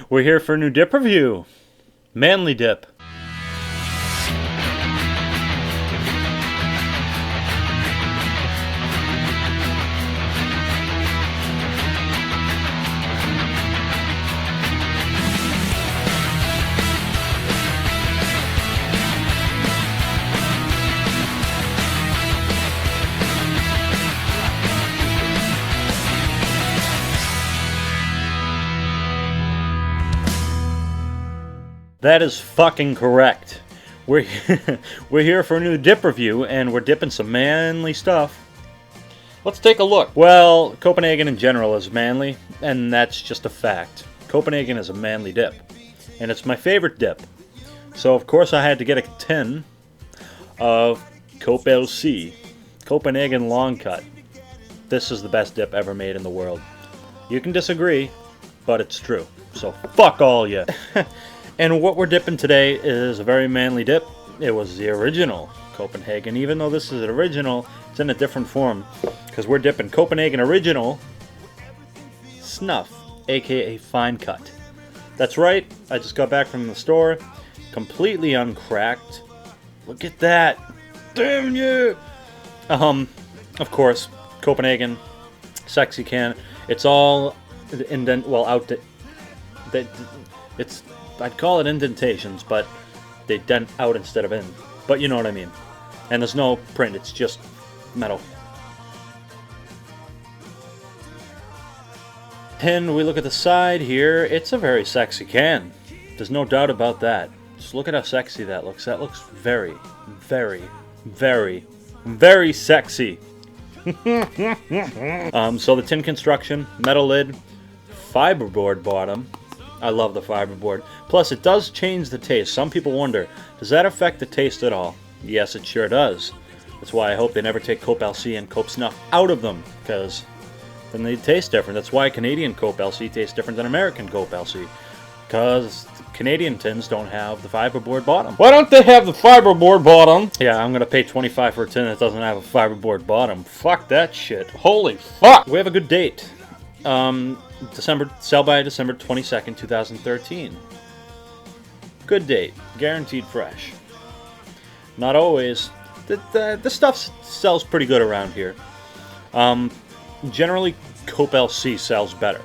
We're here for a new dip review. Manly dip. That is fucking correct. We're we're here for a new dip review, and we're dipping some manly stuff. Let's take a look. Well, Copenhagen in general is manly, and that's just a fact. Copenhagen is a manly dip, and it's my favorite dip. So of course I had to get a tin of Cope LC, Copenhagen Long Cut. This is the best dip ever made in the world. You can disagree, but it's true. So fuck all ya. And what we're dipping today is a very manly dip. It was the original Copenhagen. Even though this is an original, it's in a different form. Because we're dipping Copenhagen Original Snuff, aka Fine Cut. That's right, I just got back from the store, completely uncracked. Look at that. Damn you! Of course, Copenhagen, sexy can. It's all it's, I'd call it indentations, but they dent out instead of in. But you know what I mean. And there's no print, it's just metal. And we look at the side here, it's a very sexy can. There's no doubt about that. Just look at how sexy that looks. That looks very, very, very, very sexy. So the tin construction, metal lid, fiberboard bottom. I love the fiberboard. Plus, it does change the taste. Some people wonder, does that affect the taste at all? Yes, it sure does. That's why I hope they never take Cope LC and Cope Snuff out of them, because then they taste different. That's why Canadian Cope LC tastes different than American Cope LC, because Canadian tins don't have the fiberboard bottom. Why don't they have the fiberboard bottom? Yeah, I'm going to pay $25 for a tin that doesn't have a fiberboard bottom. Fuck that shit. Holy fuck! We have a good date. Sell by December 22nd, 2013. Good date. Guaranteed fresh. Not always. The stuff sells pretty good around here. Generally, Cope LC sells better.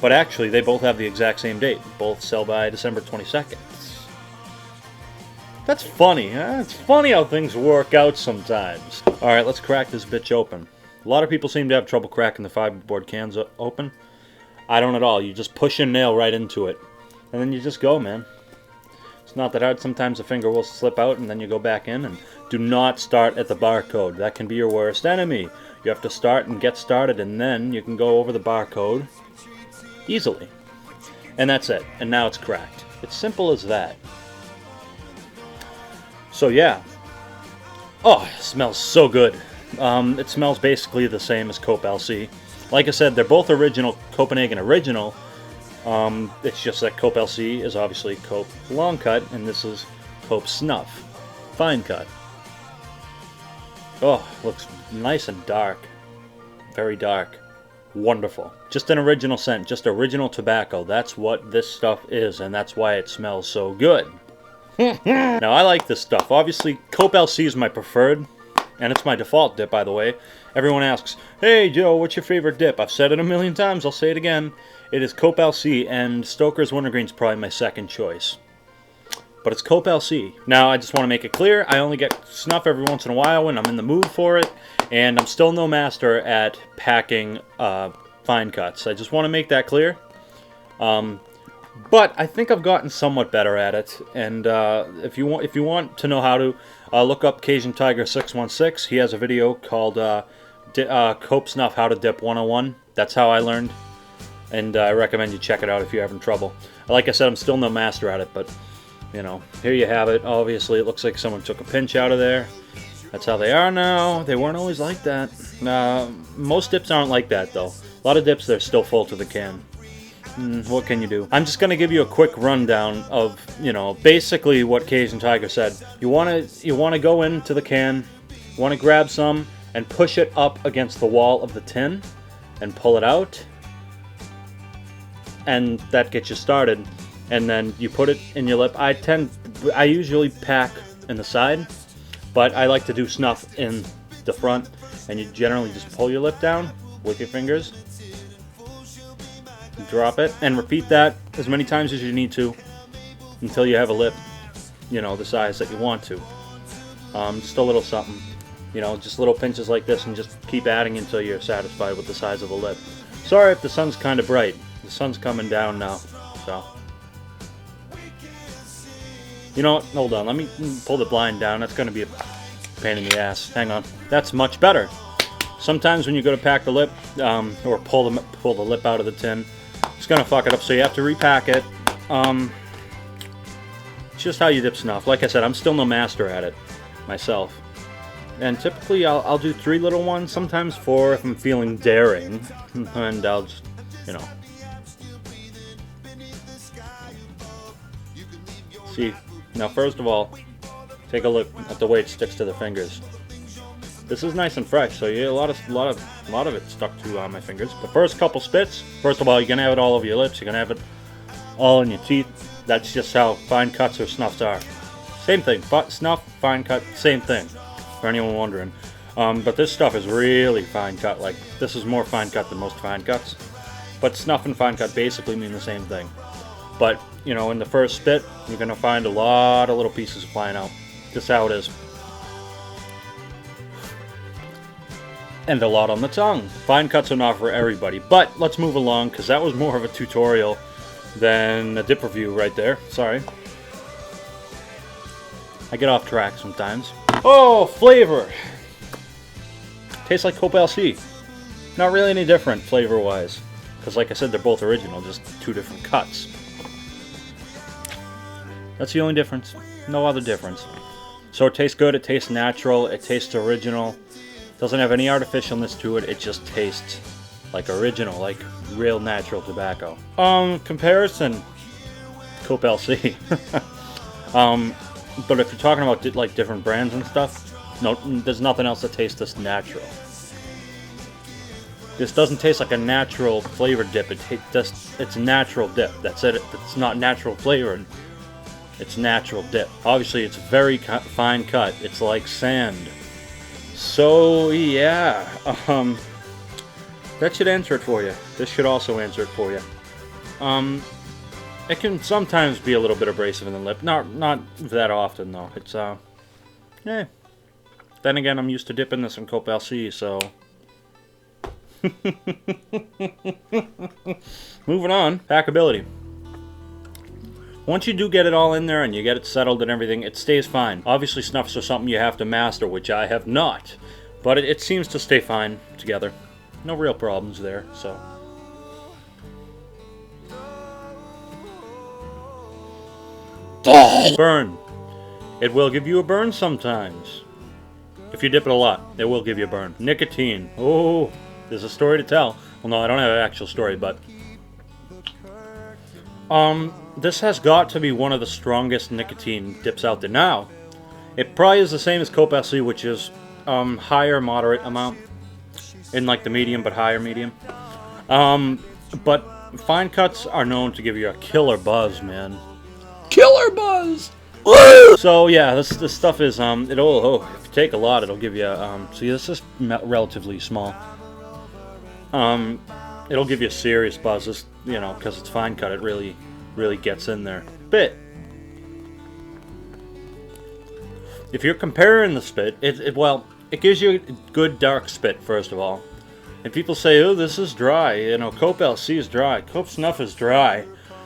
But actually, they both have the exact same date. Both sell by December 22nd. That's funny, huh? It's funny how things work out sometimes. Alright, let's crack this bitch open. A lot of people seem to have trouble cracking the fiberboard cans open. I don't at all. You just push your nail right into it. And then you just go, man. It's not that hard. Sometimes a finger will slip out and then you go back in. And do not start at the barcode. That can be your worst enemy. You have to start and get started, and then you can go over the barcode easily. And that's it. And now it's cracked. It's simple as that. So yeah. Oh, it smells so good. It smells basically the same as Cope LC. Like I said, they're both original Copenhagen Original. It's just that Cope LC is obviously Cope Long Cut, and this is Cope Snuff Fine Cut. Oh, looks nice and dark. Very dark. Wonderful. Just an original scent, just original tobacco. That's what this stuff is, and that's why it smells so good. Now, I like this stuff. Obviously, Cope LC is my preferred. And it's my default dip, by the way. Everyone asks, hey Joe, what's your favorite dip? I've said it a million times, I'll say it again. It is Cope LC, and Stoker's Wintergreen's probably my second choice. But it's Cope LC. Now, I just want to make it clear, I only get Snuff every once in a while when I'm in the mood for it. And I'm still no master at packing fine cuts. I just want to make that clear. But I think I've gotten somewhat better at it, and if you want to know how to, look up Cajun Tiger 616. He has a video called Cope Snuff How to Dip 101. That's how I learned, and I recommend you check it out if you're having trouble. Like I said, I'm still no master at it, but you know, here you have it. Obviously, it looks like someone took a pinch out of there. That's how they are now. They weren't always like that. Most dips aren't like that, though. A lot of dips, they're still full to the can. What can you do? I'm just going to give you a quick rundown of, you know, basically what Cajun Tiger said. You want to go into the can, you want to grab some and push it up against the wall of the tin and pull it out. and that gets you started. And then you put it in your lip. I usually pack in the side, but I like to do Snuff in the front, and you generally just pull your lip down with your fingers, drop it, and repeat that as many times as you need to until you have a lip, you know, the size that you want to. Just a little something, you know, just little pinches like this, and just keep adding until you're satisfied with the size of the lip. Sorry if the sun's kind of bright. The sun's coming down now, so. You know what? Hold on. Let me pull the blind down. That's going to be a pain in the ass. Hang on. That's much better. Sometimes when you go to pack the lip, or pull the lip out of the tin, it's going to fuck it up, so you have to repack it. It's just how you dip Snuff. Like I said, I'm still no master at it myself. And typically I'll do 3 little ones, sometimes 4 if I'm feeling daring. And I'll just, you know. See, now first of all, take a look at the way it sticks to the fingers. This is nice and fresh, so you get a lot of it stuck to my fingers. The first couple spits, first of all, you're gonna have it all over your lips. You're gonna have it all in your teeth. That's just how fine cuts or snuffs are. Same thing, snuff, fine cut, same thing. For anyone wondering, but this stuff is really fine cut. Like, this is more fine cut than most fine cuts. But snuff and fine cut basically mean the same thing. But you know, in the first spit, you're gonna find a lot of little pieces flying out. Just how it is. And a lot on the tongue. Fine cuts are not for everybody. But let's move along, because that was more of a tutorial than a dip review right there. Sorry. I get off track sometimes. Oh, flavor! Tastes like Cope LC. Not really any different flavor-wise. Because like I said, they're both original, just 2 different cuts. That's the only difference. No other difference. So it tastes good, it tastes natural, it tastes original. Doesn't have any artificialness to it, it just tastes like original, like real natural tobacco. Comparison, Cope LC. But if you're talking about like different brands and stuff, no, there's nothing else that tastes this natural. This doesn't taste like a natural flavored dip. It's natural dip. That's it. It's not natural flavored. It's natural dip. Obviously, it's very fine cut. It's like sand. So yeah, that should answer it for you. This should also answer it for you. It can sometimes be a little bit abrasive in the lip. Not that often though. It's yeah. Then again, I'm used to dipping this in Cope LC, so. Moving on, packability. Once you do get it all in there and you get it settled and everything, it stays fine. Obviously, snuffs are something you have to master, which I have not. But it seems to stay fine together. No real problems there, so. Burn. It will give you a burn sometimes. If you dip it a lot, it will give you a burn. Nicotine. Oh, there's a story to tell. Well, no, I don't have an actual story, but... this has got to be one of the strongest nicotine dips out there. Now, it probably is the same as Cope SC, which is higher moderate amount. In like the medium, but higher medium. But fine cuts are known to give you a killer buzz, man. Killer buzz! So yeah, this stuff is, if you take a lot, it'll give you, see, this is relatively small. It'll give you a serious buzz, this, you know, because it's fine cut, it really gets in there. Spit. If you're comparing the spit, it gives you a good dark spit, first of all. And people say, oh, this is dry, you know, Cope LC is dry, Cope Snuff is dry.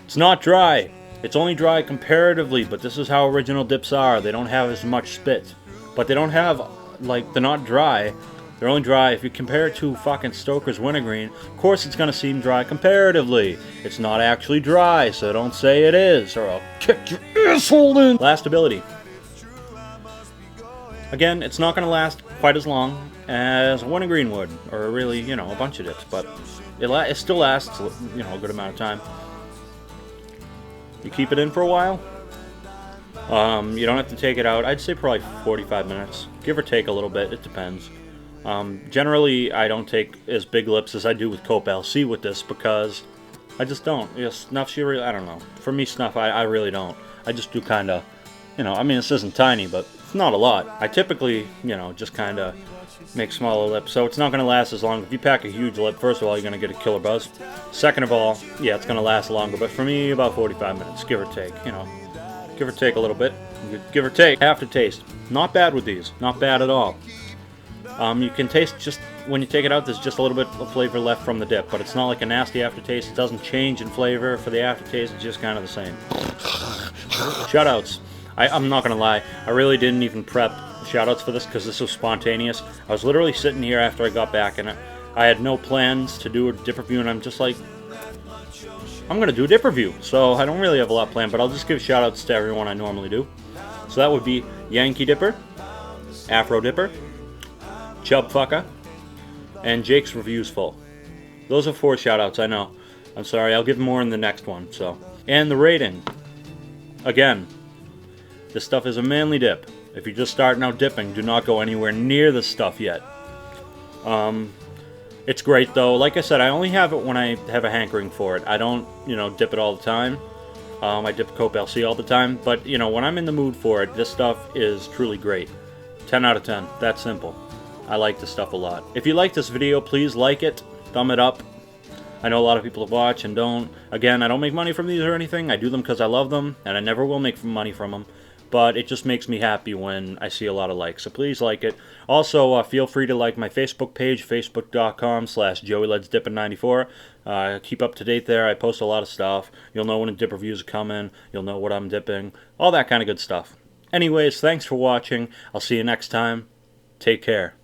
It's not dry. It's only dry comparatively, but this is how original dips are. They don't have as much spit. But they don't have, like, they're not dry. They're only dry. If you compare it to fucking Stoker's Wintergreen, of course it's going to seem dry comparatively. It's not actually dry, so don't say it is, or I'll kick your asshole in. Lastability. Again, it's not going to last quite as long as Wintergreen would, or really, you know, a bunch of dips, but it still lasts, you know, a good amount of time. You keep it in for a while. You don't have to take it out. I'd say probably 45 minutes. Give or take a little bit. It depends. Generally, I don't take as big lips as I do with Cope LC with this because I just don't. Snuff, I don't know. For me, Snuff, I really don't. I just do kind of, I mean, this isn't tiny, but it's not a lot. I typically, just kind of make smaller lips, so it's not going to last as long. If you pack a huge lip, first of all, you're going to get a killer buzz. Second of all, yeah, it's going to last longer, but for me, about 45 minutes, give or take, Give or take a little bit. Give or take. Aftertaste. Not bad with these. Not bad at all. You can taste just, when you take it out, there's just a little bit of flavor left from the dip, but it's not like a nasty aftertaste. It doesn't change in flavor for the aftertaste. It's just kind of the same. Shoutouts. I'm not going to lie. I really didn't even prep shoutouts for this because this was spontaneous. I was literally sitting here after I got back, and I had no plans to do a dip review, and I'm just like, I'm going to do a dip review. So I don't really have a lot planned, but I'll just give shoutouts to everyone I normally do. So that would be Yankee Dipper, Afro Dipper, Chub Fucker, and Jake's Reviews Full. Those are 4 shoutouts, I know. I'm sorry, I'll give more in the next one. So, and the rating. Again, this stuff is a manly dip. If you're just starting out dipping, do not go anywhere near this stuff yet. It's great though. Like I said, I only have it when I have a hankering for it. I don't, dip it all the time. I dip Cope LC all the time. But, when I'm in the mood for it, this stuff is truly great. 10 out of 10. That simple. I like this stuff a lot. If you like this video, please like it. Thumb it up. I know a lot of people watch and don't. Again, I don't make money from these or anything. I do them because I love them, and I never will make money from them. But it just makes me happy when I see a lot of likes. So please like it. Also, feel free to like my Facebook page, facebook.com/JoeyLetsDippin94. Keep up to date there. I post a lot of stuff. You'll know when a dip reviews are coming. You'll know what I'm dipping. All that kind of good stuff. Anyways, thanks for watching. I'll see you next time. Take care.